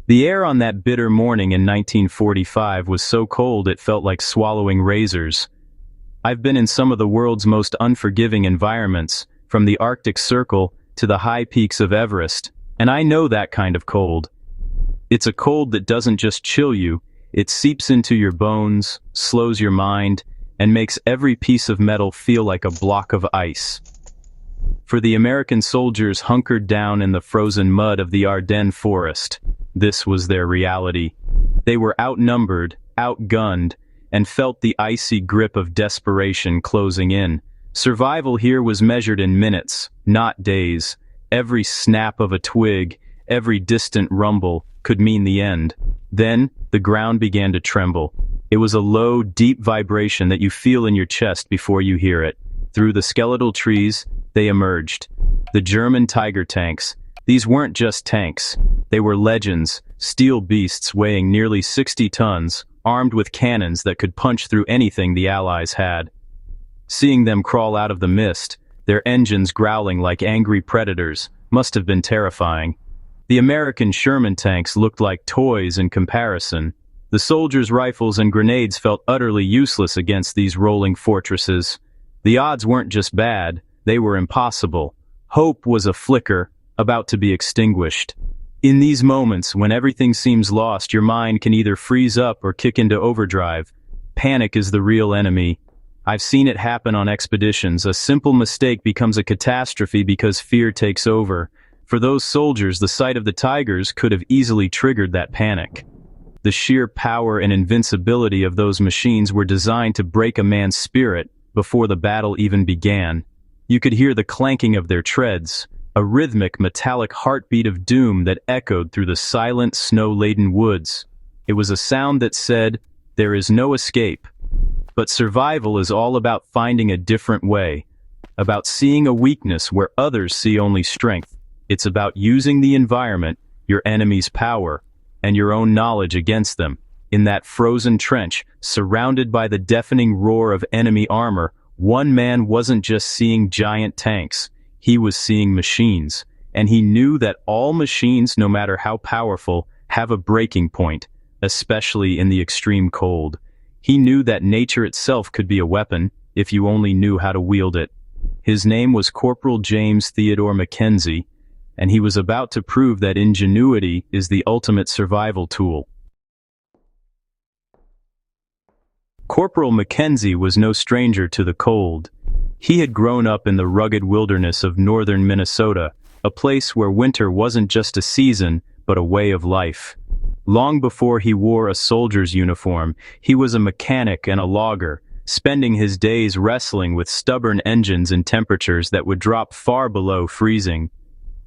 The air on that bitter morning in 1945 was so cold it felt like swallowing razors. I've been in some of the world's most unforgiving environments, from the Arctic Circle to the high peaks of Everest, and I know that kind of cold. It's a cold that doesn't just chill you, it seeps into your bones, slows your mind, and makes every piece of metal feel like a block of ice. For the American soldiers hunkered down in the frozen mud of the Ardennes forest, this was their reality. They were outnumbered, outgunned, and felt the icy grip of desperation closing in. Survival here was measured in minutes, not days. Every snap of a twig, every distant rumble, could mean the end. Then, the ground began to tremble. It was a low, deep vibration that you feel in your chest before you hear it. Through the skeletal trees, they emerged. The German Tiger tanks. These weren't just tanks. They were legends, steel beasts weighing nearly 60 tons, armed with cannons that could punch through anything the Allies had. Seeing them crawl out of the mist, their engines growling like angry predators, must have been terrifying. The American Sherman tanks looked like toys in comparison. The soldiers' rifles and grenades felt utterly useless against these rolling fortresses. The odds weren't just bad, they were impossible. Hope was a flicker, about to be extinguished. In these moments, when everything seems lost, your mind can either freeze up or kick into overdrive. Panic is the real enemy. I've seen it happen on expeditions. A simple mistake becomes a catastrophe because fear takes over. For those soldiers, the sight of the Tigers could have easily triggered that panic. The sheer power and invincibility of those machines were designed to break a man's spirit before the battle even began. You could hear the clanking of their treads, a rhythmic, metallic heartbeat of doom that echoed through the silent, snow-laden woods. It was a sound that said, "There is no escape." But survival is all about finding a different way, about seeing a weakness where others see only strength. It's about using the environment, your enemy's power, and your own knowledge against them. In that frozen trench, surrounded by the deafening roar of enemy armor, one man wasn't just seeing giant tanks, he was seeing machines. And he knew that all machines, no matter how powerful, have a breaking point, especially in the extreme cold. He knew that nature itself could be a weapon, if you only knew how to wield it. His name was Corporal James Theodore McKenzie, and he was about to prove that ingenuity is the ultimate survival tool. Corporal McKenzie was no stranger to the cold. He had grown up in the rugged wilderness of northern Minnesota, a place where winter wasn't just a season, but a way of life. Long before he wore a soldier's uniform, he was a mechanic and a logger, spending his days wrestling with stubborn engines in temperatures that would drop far below freezing.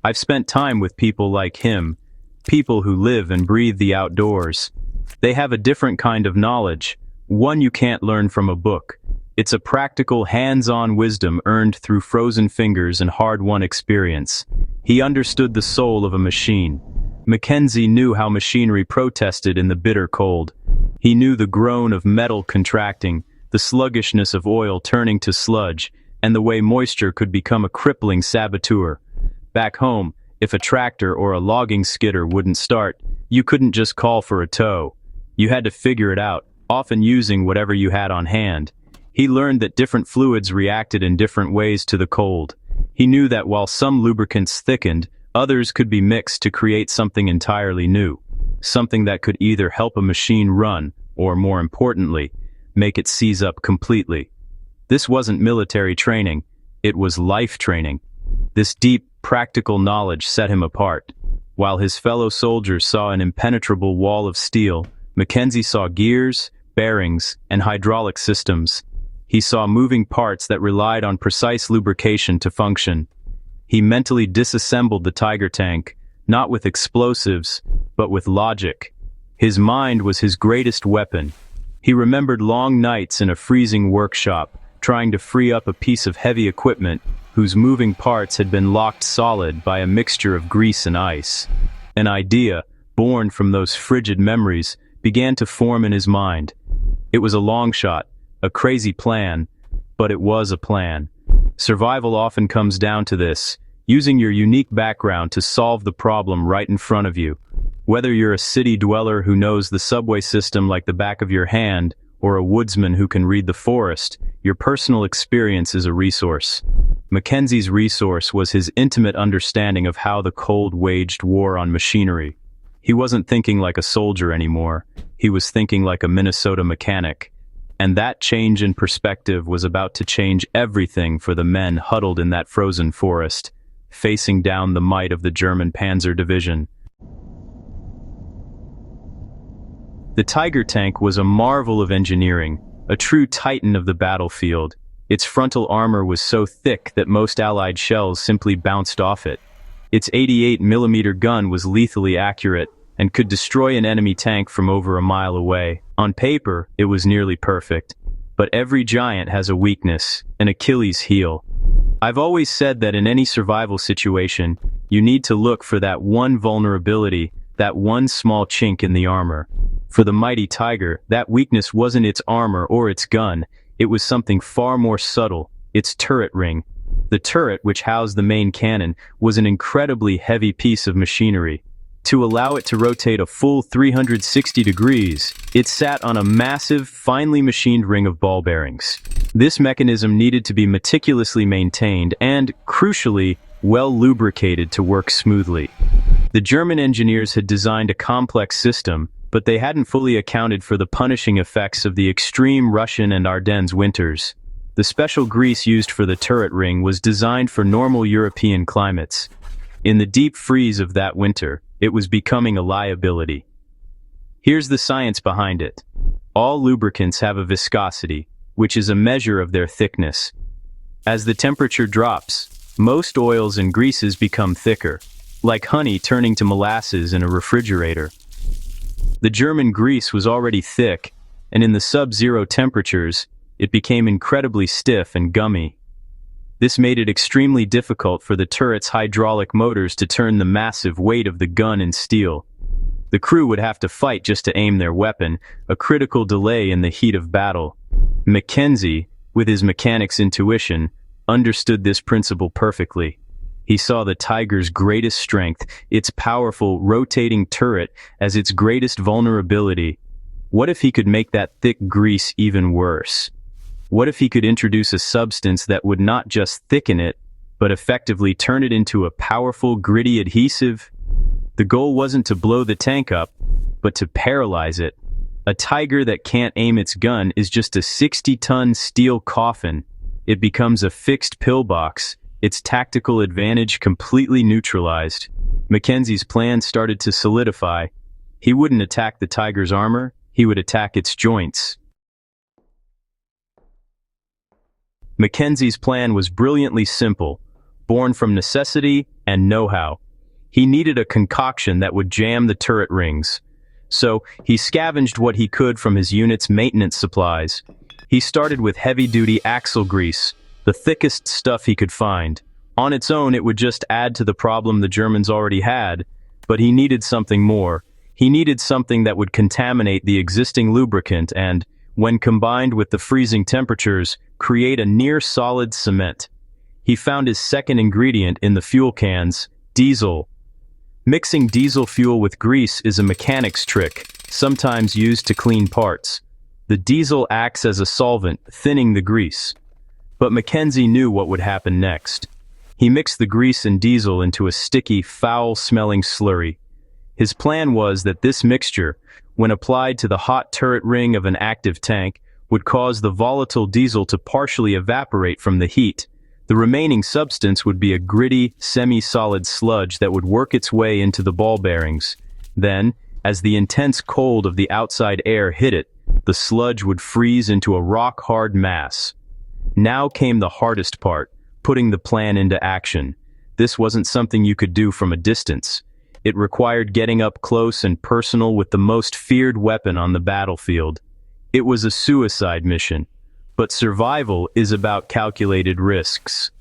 I've spent time with people like him, people who live and breathe the outdoors. They have a different kind of knowledge, one you can't learn from a book. It's a practical, hands-on wisdom earned through frozen fingers and hard-won experience. He understood the soul of a machine. McKenzie knew how machinery protested in the bitter cold. He knew the groan of metal contracting, the sluggishness of oil turning to sludge, and the way moisture could become a crippling saboteur. Back home, if a tractor or a logging skidder wouldn't start, you couldn't just call for a tow. You had to figure it out, often using whatever you had on hand. He learned that different fluids reacted in different ways to the cold. He knew that while some lubricants thickened, others could be mixed to create something entirely new. Something that could either help a machine run, or more importantly, make it seize up completely. This wasn't military training, it was life training. This deep, practical knowledge set him apart. While his fellow soldiers saw an impenetrable wall of steel, McKenzie saw gears, bearings, and hydraulic systems. He saw moving parts that relied on precise lubrication to function. He mentally disassembled the Tiger tank, not with explosives, but with logic. His mind was his greatest weapon. He remembered long nights in a freezing workshop, trying to free up a piece of heavy equipment whose moving parts had been locked solid by a mixture of grease and ice. An idea, born from those frigid memories, began to form in his mind. It was a long shot, a crazy plan, but it was a plan. Survival often comes down to this, using your unique background to solve the problem right in front of you. Whether you're a city dweller who knows the subway system like the back of your hand, or a woodsman who can read the forest, your personal experience is a resource. Mackenzie's resource was his intimate understanding of how the cold waged war on machinery. He wasn't thinking like a soldier anymore. He was thinking like a Minnesota mechanic. And that change in perspective was about to change everything for the men huddled in that frozen forest, facing down the might of the German Panzer Division. The Tiger tank was a marvel of engineering, a true titan of the battlefield. Its frontal armor was so thick that most Allied shells simply bounced off it. Its 88mm gun was lethally accurate and could destroy an enemy tank from over a mile away. On paper, it was nearly perfect. But every giant has a weakness, an Achilles heel. I've always said that in any survival situation, you need to look for that one vulnerability, that one small chink in the armor. For the mighty Tiger, that weakness wasn't its armor or its gun, it was something far more subtle, its turret ring. The turret, which housed the main cannon, was an incredibly heavy piece of machinery. To allow it to rotate a full 360 degrees, it sat on a massive, finely machined ring of ball bearings. This mechanism needed to be meticulously maintained and, crucially, well lubricated to work smoothly. The German engineers had designed a complex system, but they hadn't fully accounted for the punishing effects of the extreme Russian and Ardennes winters. The special grease used for the turret ring was designed for normal European climates. In the deep freeze of that winter, it was becoming a liability. Here's the science behind it. All lubricants have a viscosity, which is a measure of their thickness. As the temperature drops, most oils and greases become thicker, like honey turning to molasses in a refrigerator. The German grease was already thick, and in the sub-zero temperatures, it became incredibly stiff and gummy. This made it extremely difficult for the turret's hydraulic motors to turn the massive weight of the gun in steel. The crew would have to fight just to aim their weapon, a critical delay in the heat of battle. Mackenzie, with his mechanic's intuition, understood this principle perfectly. He saw the Tiger's greatest strength, its powerful, rotating turret, as its greatest vulnerability. What if he could make that thick grease even worse? What if he could introduce a substance that would not just thicken it, but effectively turn it into a powerful, gritty adhesive? The goal wasn't to blow the tank up, but to paralyze it. A Tiger that can't aim its gun is just a 60-ton steel coffin. It becomes a fixed pillbox, its tactical advantage completely neutralized. Mackenzie's plan started to solidify. He wouldn't attack the Tiger's armor, he would attack its joints. Mackenzie's plan was brilliantly simple, born from necessity and know-how. He needed a concoction that would jam the turret rings. So, he scavenged what he could from his unit's maintenance supplies. He started with heavy-duty axle grease, the thickest stuff he could find. On its own, it would just add to the problem the Germans already had, but he needed something more. He needed something that would contaminate the existing lubricant and, when combined with the freezing temperatures, create a near-solid cement. He found his second ingredient in the fuel cans, diesel. Mixing diesel fuel with grease is a mechanic's trick, sometimes used to clean parts. The diesel acts as a solvent, thinning the grease. But Mackenzie knew what would happen next. He mixed the grease and diesel into a sticky, foul-smelling slurry. His plan was that this mixture, when applied to the hot turret ring of an active tank, would cause the volatile diesel to partially evaporate from the heat. The remaining substance would be a gritty, semi-solid sludge that would work its way into the ball bearings. Then, as the intense cold of the outside air hit it, the sludge would freeze into a rock-hard mass. Now came the hardest part, putting the plan into action. This wasn't something you could do from a distance. It required getting up close and personal with the most feared weapon on the battlefield. It was a suicide mission. But survival is about calculated risks.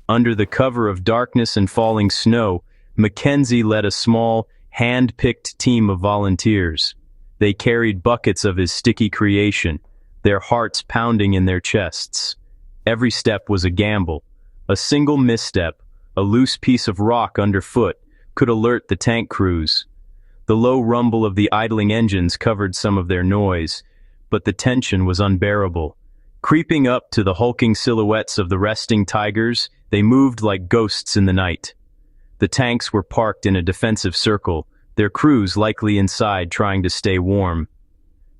Under the cover of darkness and falling snow, Mackenzie led a small, hand-picked team of volunteers. They carried buckets of his sticky creation, their hearts pounding in their chests. Every step was a gamble. A single misstep, a loose piece of rock underfoot, could alert the tank crews. The low rumble of the idling engines covered some of their noise, but the tension was unbearable. Creeping up to the hulking silhouettes of the resting Tigers, they moved like ghosts in the night. The tanks were parked in a defensive circle, their crews likely inside trying to stay warm.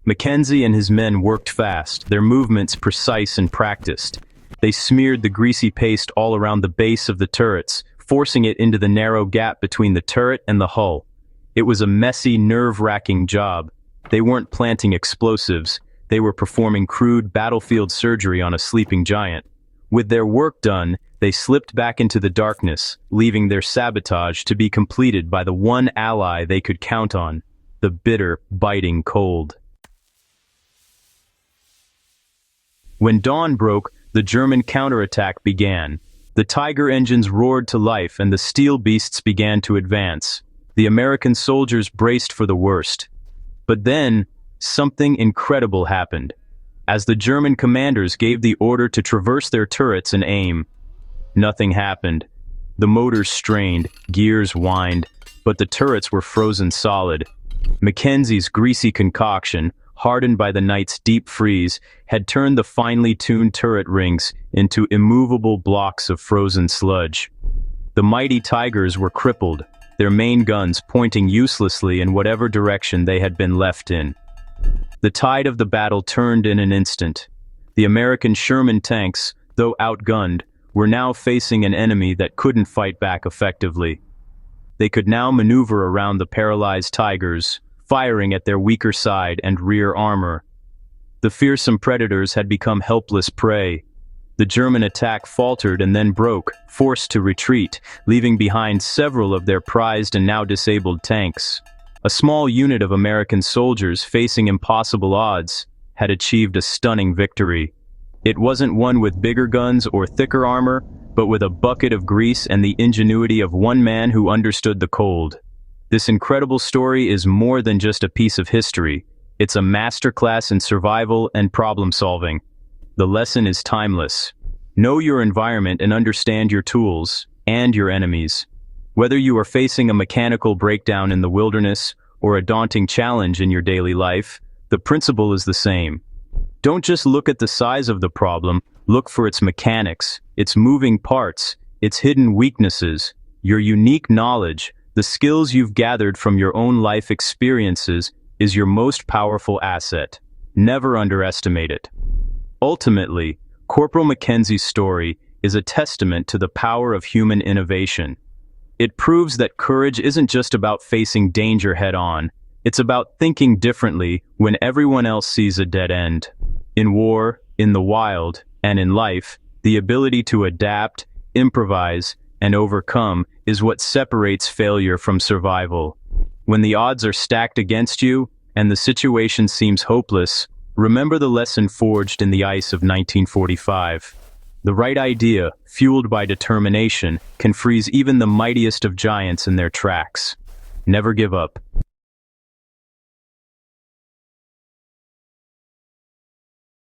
McKenzie and his men worked fast, their movements precise and practiced. They smeared the greasy paste all around the base of the turrets, forcing it into the narrow gap between the turret and the hull. It was a messy, nerve-wracking job. They weren't planting explosives. They were performing crude battlefield surgery on a sleeping giant. With their work done, they slipped back into the darkness, leaving their sabotage to be completed by the one ally they could count on, the bitter, biting cold. When dawn broke, the German counterattack began. The Tiger engines roared to life and the steel beasts began to advance. The American soldiers braced for the worst. But then, something incredible happened. As the German commanders gave the order to traverse their turrets and aim, nothing happened. The motors strained, gears whined, but the turrets were frozen solid. Mackenzie's greasy concoction, hardened by the night's deep freeze, had turned the finely tuned turret rings into immovable blocks of frozen sludge. The mighty Tigers were crippled, their main guns pointing uselessly in whatever direction they had been left in. The tide of the battle turned in an instant. The American Sherman tanks, though outgunned, were now facing an enemy that couldn't fight back effectively. They could now maneuver around the paralyzed Tigers, firing at their weaker side and rear armor. The fearsome predators had become helpless prey. The German attack faltered and then broke, forced to retreat, leaving behind several of their prized and now disabled tanks. A small unit of American soldiers facing impossible odds had achieved a stunning victory. It wasn't one with bigger guns or thicker armor, but with a bucket of grease and the ingenuity of one man who understood the cold. This incredible story is more than just a piece of history. It's a masterclass in survival and problem solving. The lesson is timeless. Know your environment and understand your tools and your enemies. Whether you are facing a mechanical breakdown in the wilderness or a daunting challenge in your daily life, the principle is the same. Don't just look at the size of the problem, look for its mechanics, its moving parts, its hidden weaknesses, your unique knowledge, the skills you've gathered from your own life experiences is your most powerful asset. Never underestimate it. Ultimately, Corporal McKenzie's story is a testament to the power of human innovation. It proves that courage isn't just about facing danger head-on. It's about thinking differently when everyone else sees a dead end. In war, in the wild, and in life, the ability to adapt, improvise, and overcome is what separates failure from survival. When the odds are stacked against you and the situation seems hopeless, remember the lesson forged in the ice of 1945. The right idea, fueled by determination, can freeze even the mightiest of giants in their tracks. Never give up.